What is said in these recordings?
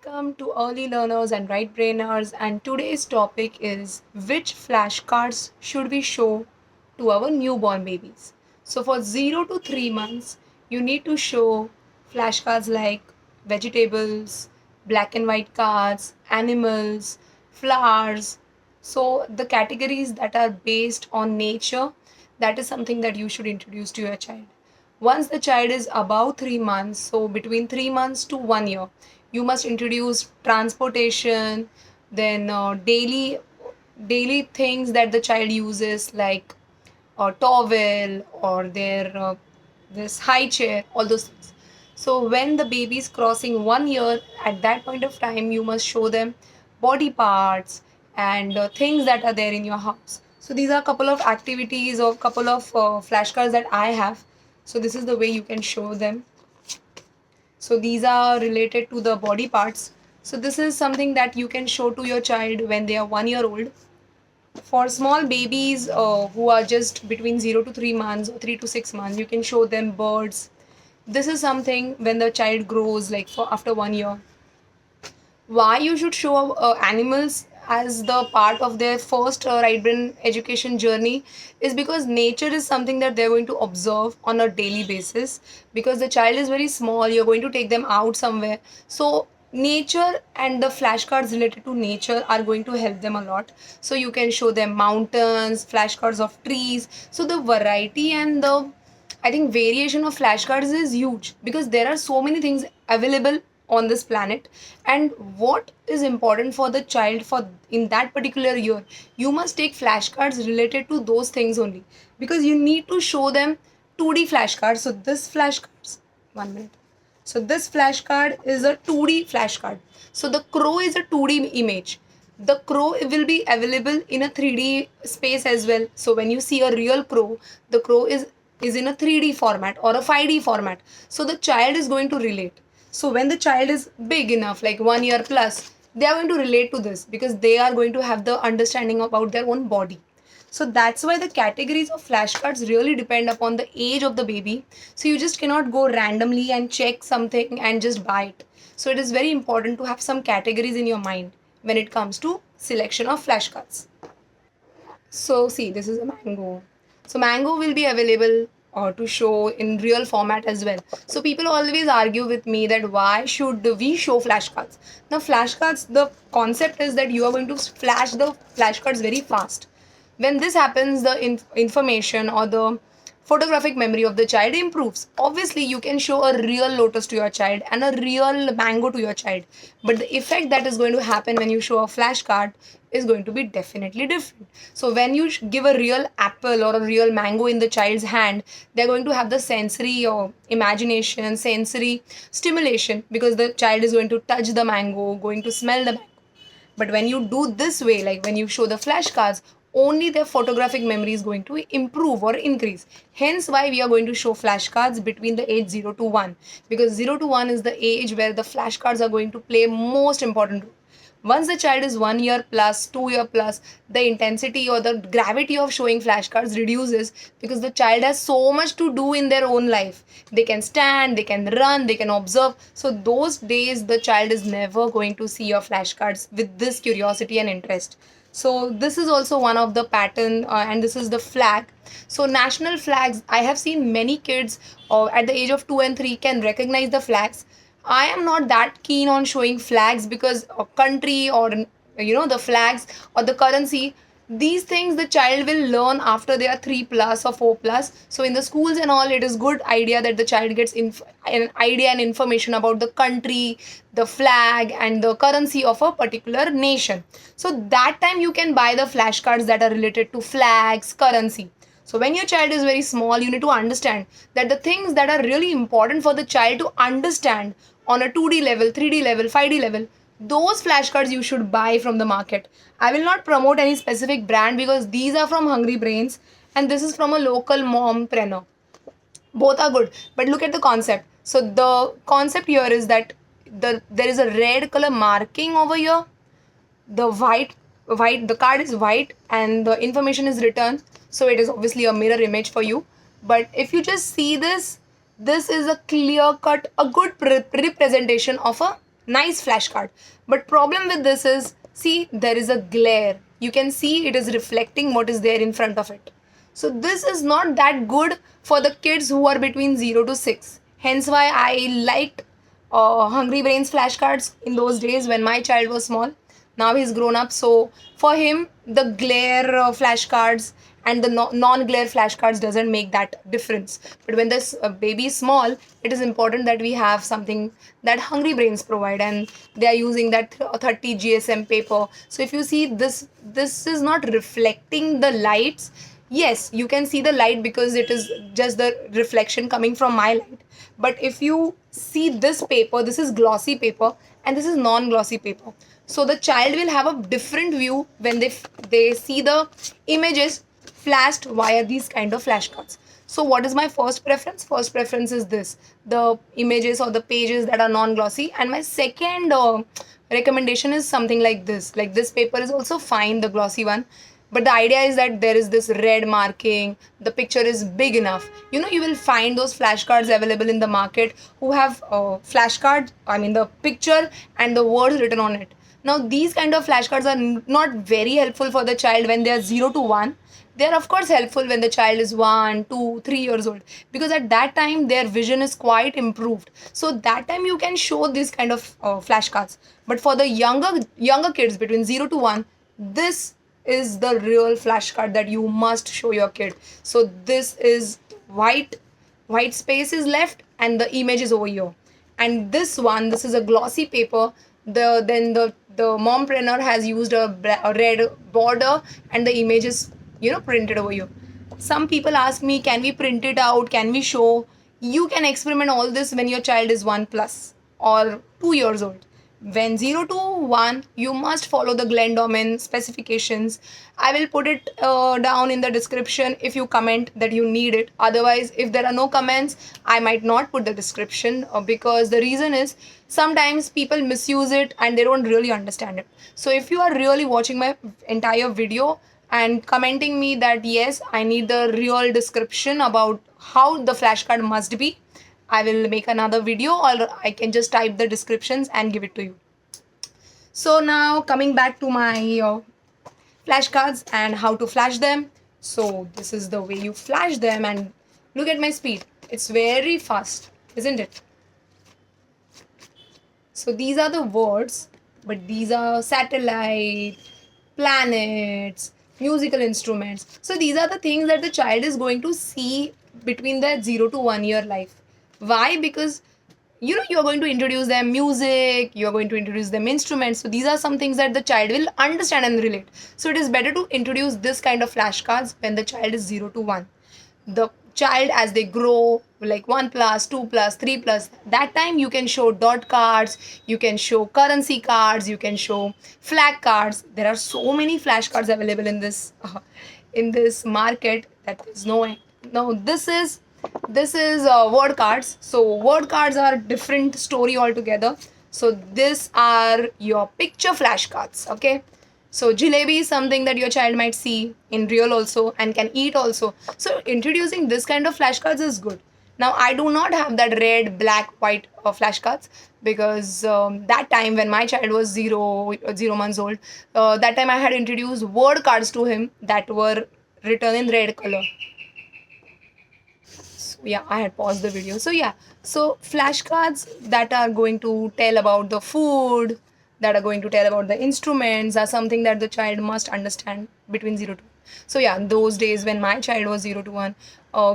Welcome to early learners and right brainers. And today's topic is which flashcards should we show to our newborn babies? So, for 0 to 3 months, you need to show flashcards like vegetables, black and white cards, animals, flowers. So, the categories that are based on nature, that is something that you should introduce to your child. Once the child is above 3 months, so between 3 months to 1 year, you must introduce transportation, then daily things that the child uses like a towel or their this high chair, all those things. So when the baby is crossing 1 year, at that point of time, you must show them body parts and things that are there in your house. So these are a couple of activities or couple of flashcards that I have. So this is the way you can show them. So these are related to the body parts. So this is something that you can show to your child when they are 1 year old. For small babies who are just between 0 to 3 months or 3 to 6 months, you can show them birds. This is something when the child grows, like for after 1 year. Why you should show animals as the part of their first right brain education journey is because nature is something that they're going to observe on a daily basis. Because the child is very small, you're going to take them out somewhere, so nature and the flashcards related to nature are going to help them a lot. So you can show them mountains, flashcards of trees. So the variety and the, I think, variation of flashcards is huge because there are so many things available on this planet. And what is important for the child for in that particular year, you must take flashcards related to those things only, because you need to show them 2D flashcards. So this flashcards, 1 minute. So this flashcard is a 2D flashcard. So the crow is a 2D image. The crow will be available in a 3D space as well. So when you see a real crow, the crow is in a 3D format or a 5D format. So the child is going to relate. So when the child is big enough, like 1 year plus, they are going to relate to this because they are going to have the understanding about their own body. So that's why the categories of flashcards really depend upon the age of the baby. So you just cannot go randomly and check something and just buy it. So it is very important to have some categories in your mind when it comes to selection of flashcards. So see, this is a mango. So mango will be available to show in real format as well. So people always argue with me that why should we show flashcards? Now flashcards, the concept is that you are going to flash the flashcards very fast. When this happens, the information or the photographic memory of the child improves. Obviously, you can show a real lotus to your child and a real mango to your child, but the effect that is going to happen when you show a flashcard is going to be definitely different. So, when you give a real apple or a real mango in the child's hand, they're going to have the sensory or imagination, sensory stimulation because the child is going to touch the mango, going to smell the mango. But when you do this way, like when you show the flashcards, only their photographic memory is going to improve or increase. Hence, why we are going to show flashcards between the age 0 to 1, because 0 to 1 is the age where the flashcards are going to play most important role. Once the child is 1 year plus, 2 year plus, the intensity or the gravity of showing flashcards reduces because the child has so much to do in their own life. They can stand, they can run, they can observe. So, those days, the child is never going to see your flashcards with this curiosity and interest. So, this is also one of the pattern, and this is the flag. So, national flags, I have seen many kids at the age of 2 and 3 can recognize the flags. I am not that keen on showing flags because a country or the flags or the currency, these things the child will learn after they are 3 plus or 4 plus. So in the schools and all, it is good idea that the child gets an idea and information about the country, the flag and the currency of a particular nation. So that time you can buy the flashcards that are related to flags, currency. So when your child is very small, you need to understand that the things that are really important for the child to understand on a 2D level, 3D level, 5D level, those flashcards you should buy from the market. I will not promote any specific brand because these are from Hungry Brains and this is from a local mompreneur. Both are good, but look at the concept. So the concept here is that there is a red color marking over here. The the card is white and the information is written, so it is obviously a mirror image for you. But if you just see this, this is a clear cut, a good representation of a nice flashcard. But problem with this is, see, there is a glare. You can see it is reflecting what is there in front of it. So this is not that good for the kids who are between 0 to 6. Hence why I liked Hungry Brains flashcards in those days when my child was small. Now he's grown up, so for him the glare flashcards and the non-glare flashcards doesn't make that difference. But when this baby is small, it is important that we have something that Hungry Brains provide, and they are using that 30 GSM paper. So if you see this, this is not reflecting the lights. Yes, you can see the light because it is just the reflection coming from my light. But if you see this paper, this is glossy paper and this is non-glossy paper. So the child will have a different view when they see the images flashed via these kind of flashcards. So what is my first preference? First preference is this, the images or the pages that are non-glossy. And my second recommendation is something like this. Like this paper is also fine, the glossy one. But the idea is that there is this red marking, the picture is big enough. You know, you will find those flashcards available in the market who have flashcard, I mean the picture and the words written on it. Now these kind of flashcards are not very helpful for the child when they are 0 to 1. They are of course helpful when the child is 1, 2, 3 years old, because at that time their vision is quite improved. So that time you can show this kind of flashcards. But for the younger kids between 0 to 1, this is the real flashcard that you must show your kid. So this is white space is left and the image is over here. And this one, this is a glossy paper. The mompreneur has used a red border and the image is, you know, printed over here. Some people ask me, can we print it out, can we show? You can experiment all this when your child is 1 plus or 2 years old. When 0 to 1, you must follow the Glendoman specifications. I will put it down in the description if you comment that you need it. Otherwise, if there are no comments, I might not put the description because the reason is sometimes people misuse it and they don't really understand it. So if you are really watching my entire video and commenting me that yes, I need the real description about how the flashcard must be, I will make another video, or I can just type the descriptions and give it to you. So now coming back to my flashcards and how to flash them. So this is the way you flash them, and look at my speed. It's very fast, isn't it? So these are the words, but these are satellite, planets, musical instruments. So these are the things that the child is going to see between their 0 to 1 year life. Why? Because you know, you're going to introduce them music, you're going to introduce them instruments. So these are some things that the child will understand and relate. So it is better to introduce this kind of flashcards when the child is 0 to 1. The child, as they grow, like 1 plus, 2 plus, 3 plus, that time you can show dot cards, you can show currency cards, you can show flag cards. There are so many flashcards available in this market that is no end. Now this is word cards. So word cards are different story altogether. So these are your picture flashcards. Okay, so jalebi is something that your child might see in real also and can eat also. So introducing this kind of flashcards is good. Now I do not have that red, black, white flashcards because that time when my child was 0 months old, that time I had introduced word cards to him that were written in red color. Yeah, I had paused the video. So yeah, so flashcards that are going to tell about the food, that are going to tell about the instruments, are something that the child must understand between 0 to 1. So yeah, those days when my child was 0 to 1,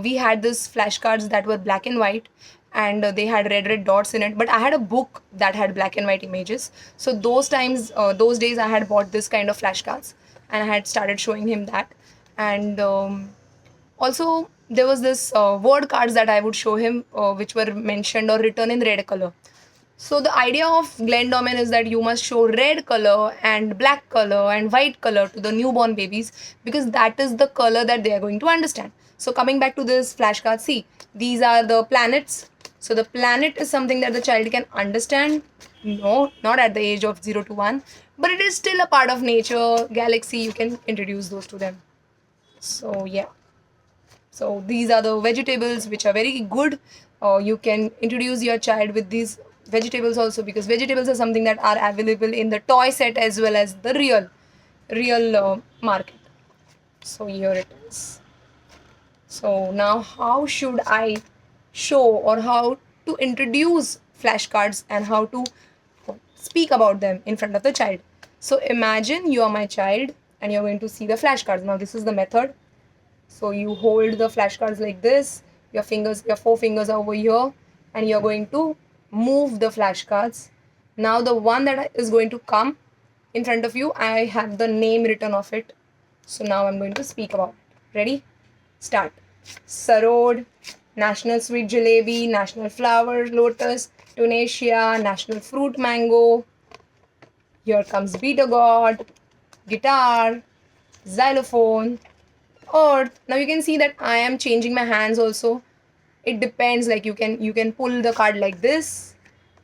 we had this flashcards that were black and white, and they had red dots in it. But I had a book that had black and white images. So those days I had bought this kind of flashcards and I had started showing him that. And also there was this word cards that I would show him, which were mentioned or written in red color. So the idea of Glendoman is that you must show red color and black color and white color to the newborn babies, because that is the color that they are going to understand. So coming back to this flashcard, see, these are the planets. So the planet is something that the child can understand. No, not at the age of 0 to 1, but it is still a part of nature, galaxy. You can introduce those to them. So yeah. So these are the vegetables which are very good. You can introduce your child with these vegetables also, because vegetables are something that are available in the toy set as well as the real market. So here it is. So now how should I show or how to introduce flashcards and how to speak about them in front of the child? So imagine you are my child and you're going to see the flashcards. Now this is the method. So you hold the flashcards like this, your four fingers are over here, and you're going to move the flashcards. Now the one that is going to come in front of you, I have the name written of it. So now I'm going to speak about it. Ready? Start. Sarod, National Sweet Jalebi, National Flower Lotus, Tunisia, National Fruit Mango. Here comes Beater God, guitar, xylophone, earth. Now you can see that I am changing my hands also. It depends, like you can pull the card like this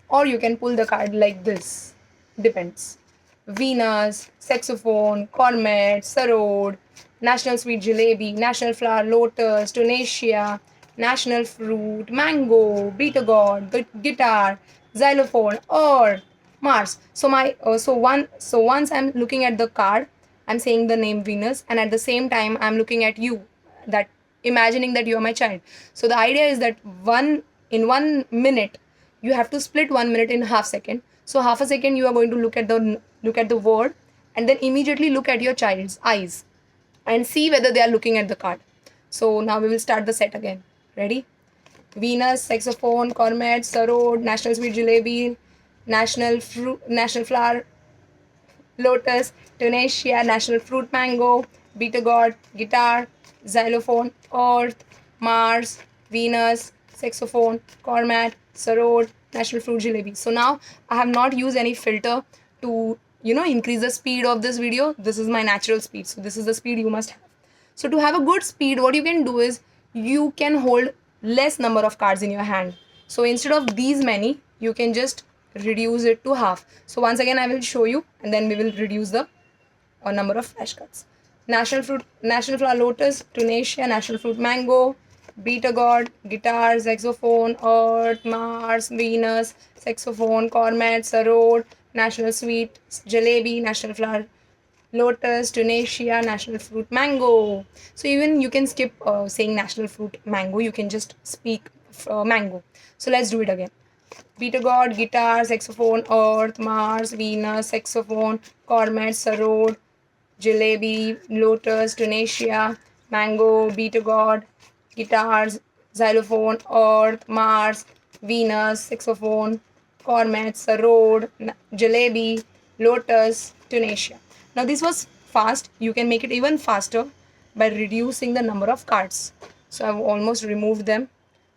or you can pull the card like this. Depends. Venus, saxophone, cornet, sarod, national sweet jalebi, national flower lotus, Tunisia, national fruit, mango, beater god, guitar, xylophone, or Mars. So once I'm looking at the card, I'm saying the name Venus, and at the same time I'm looking at you, that imagining that you are my child. So the idea is that 1 minute you have to split 1 minute in half second. So half a second you are going to look at the word, and then immediately look at your child's eyes and see whether they are looking at the card. So now we will start the set again. Ready? Venus, saxophone, cornet, sarod, national sweet jalebi, national flower lotus, Tunisia, national fruit mango, beater god, guitar, xylophone, earth, Mars, Venus, saxophone, cornet, sarod, national fruit jalebi. So now I have not used any filter to increase the speed of this video. This is my natural speed. So this is the speed you must have. So to have a good speed, what you can do is you can hold less number of cards in your hand. So instead of these many, you can just reduce it to half. So once again I will show you, and then we will reduce the number of flashcards. National flower lotus, Tunisia, national fruit mango, beater god, guitar, saxophone, earth, Mars, Venus, saxophone, cornet, sarod, national sweet jalebi, national flower lotus, Tunisia, national fruit mango. So even you can skip saying national fruit mango, you can just speak mango. So let's do it again. Beater god, guitar, saxophone, earth, Mars, Venus, saxophone, cornet, sarod, jalebi, lotus, Tunisia, mango, beater god, guitars, xylophone, earth, Mars, Venus, saxophone, cornet, sarod, jalebi, lotus, Tunisia. Now this was fast. You can make it even faster by reducing the number of cards. So I've almost removed them.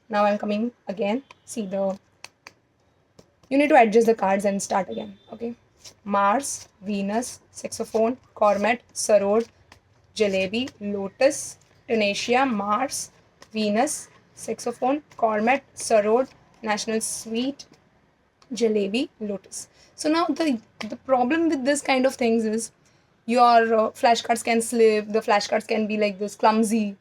Now I'm coming again. See, you need to adjust the cards and start again. Okay. Mars, Venus, saxophone, cornet, sarod, jalebi, lotus, Tunisia, Mars, Venus, saxophone, cornet, sarod, national sweet, jalebi, lotus. So now the problem with this kind of things is your flashcards can slip, the flashcards can be like this clumsy.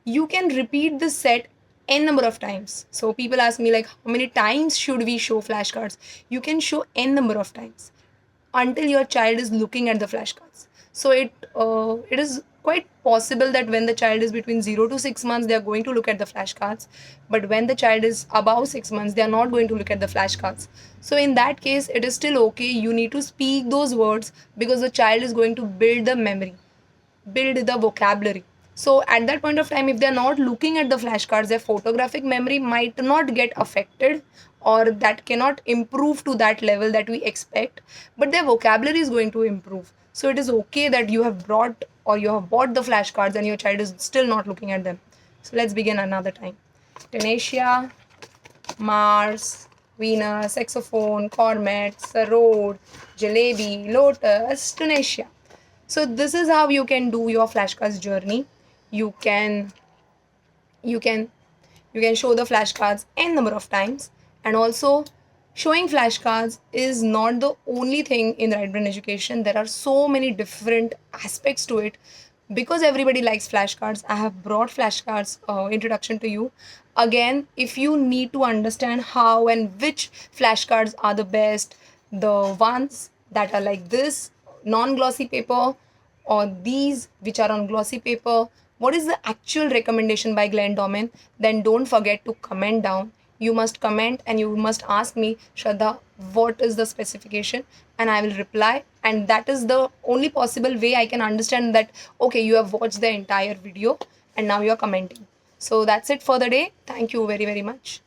You can repeat the set n number of times. So people ask me like, how many times should we show flashcards? You can show n number of times until your child is looking at the flashcards. So it is quite possible that when the child is between 0 to 6 months, they are going to look at the flashcards. But when the child is above 6 months, they are not going to look at the flashcards. So in that case, it is still okay. You need to speak those words because the child is going to build the memory, build the vocabulary. So at that point of time, if they're not looking at the flashcards, their photographic memory might not get affected, or that cannot improve to that level that we expect, but their vocabulary is going to improve. So it is okay that you have brought or you have bought the flashcards and your child is still not looking at them. So let's begin another time. Tunisia, Mars, Venus, saxophone, cornet, sarod, jalebi, lotus, Tunisia. So this is how you can do your flashcards journey. You can you can you can show the flashcards n number of times, and also showing flashcards is not the only thing in right brain education. There are so many different aspects to it. Because everybody likes flashcards, I have brought flashcards introduction to you. Again, if you need to understand how and which flashcards are the best, the ones that are like this, non glossy paper, or these which are on glossy paper, what is the actual recommendation by Glenn Doman, then don't forget to comment down. You must comment and you must ask me, Shraddha, what is the specification? And I will reply. And that is the only possible way I can understand that, okay, you have watched the entire video and now you are commenting. So that's it for the day. Thank you very, very much.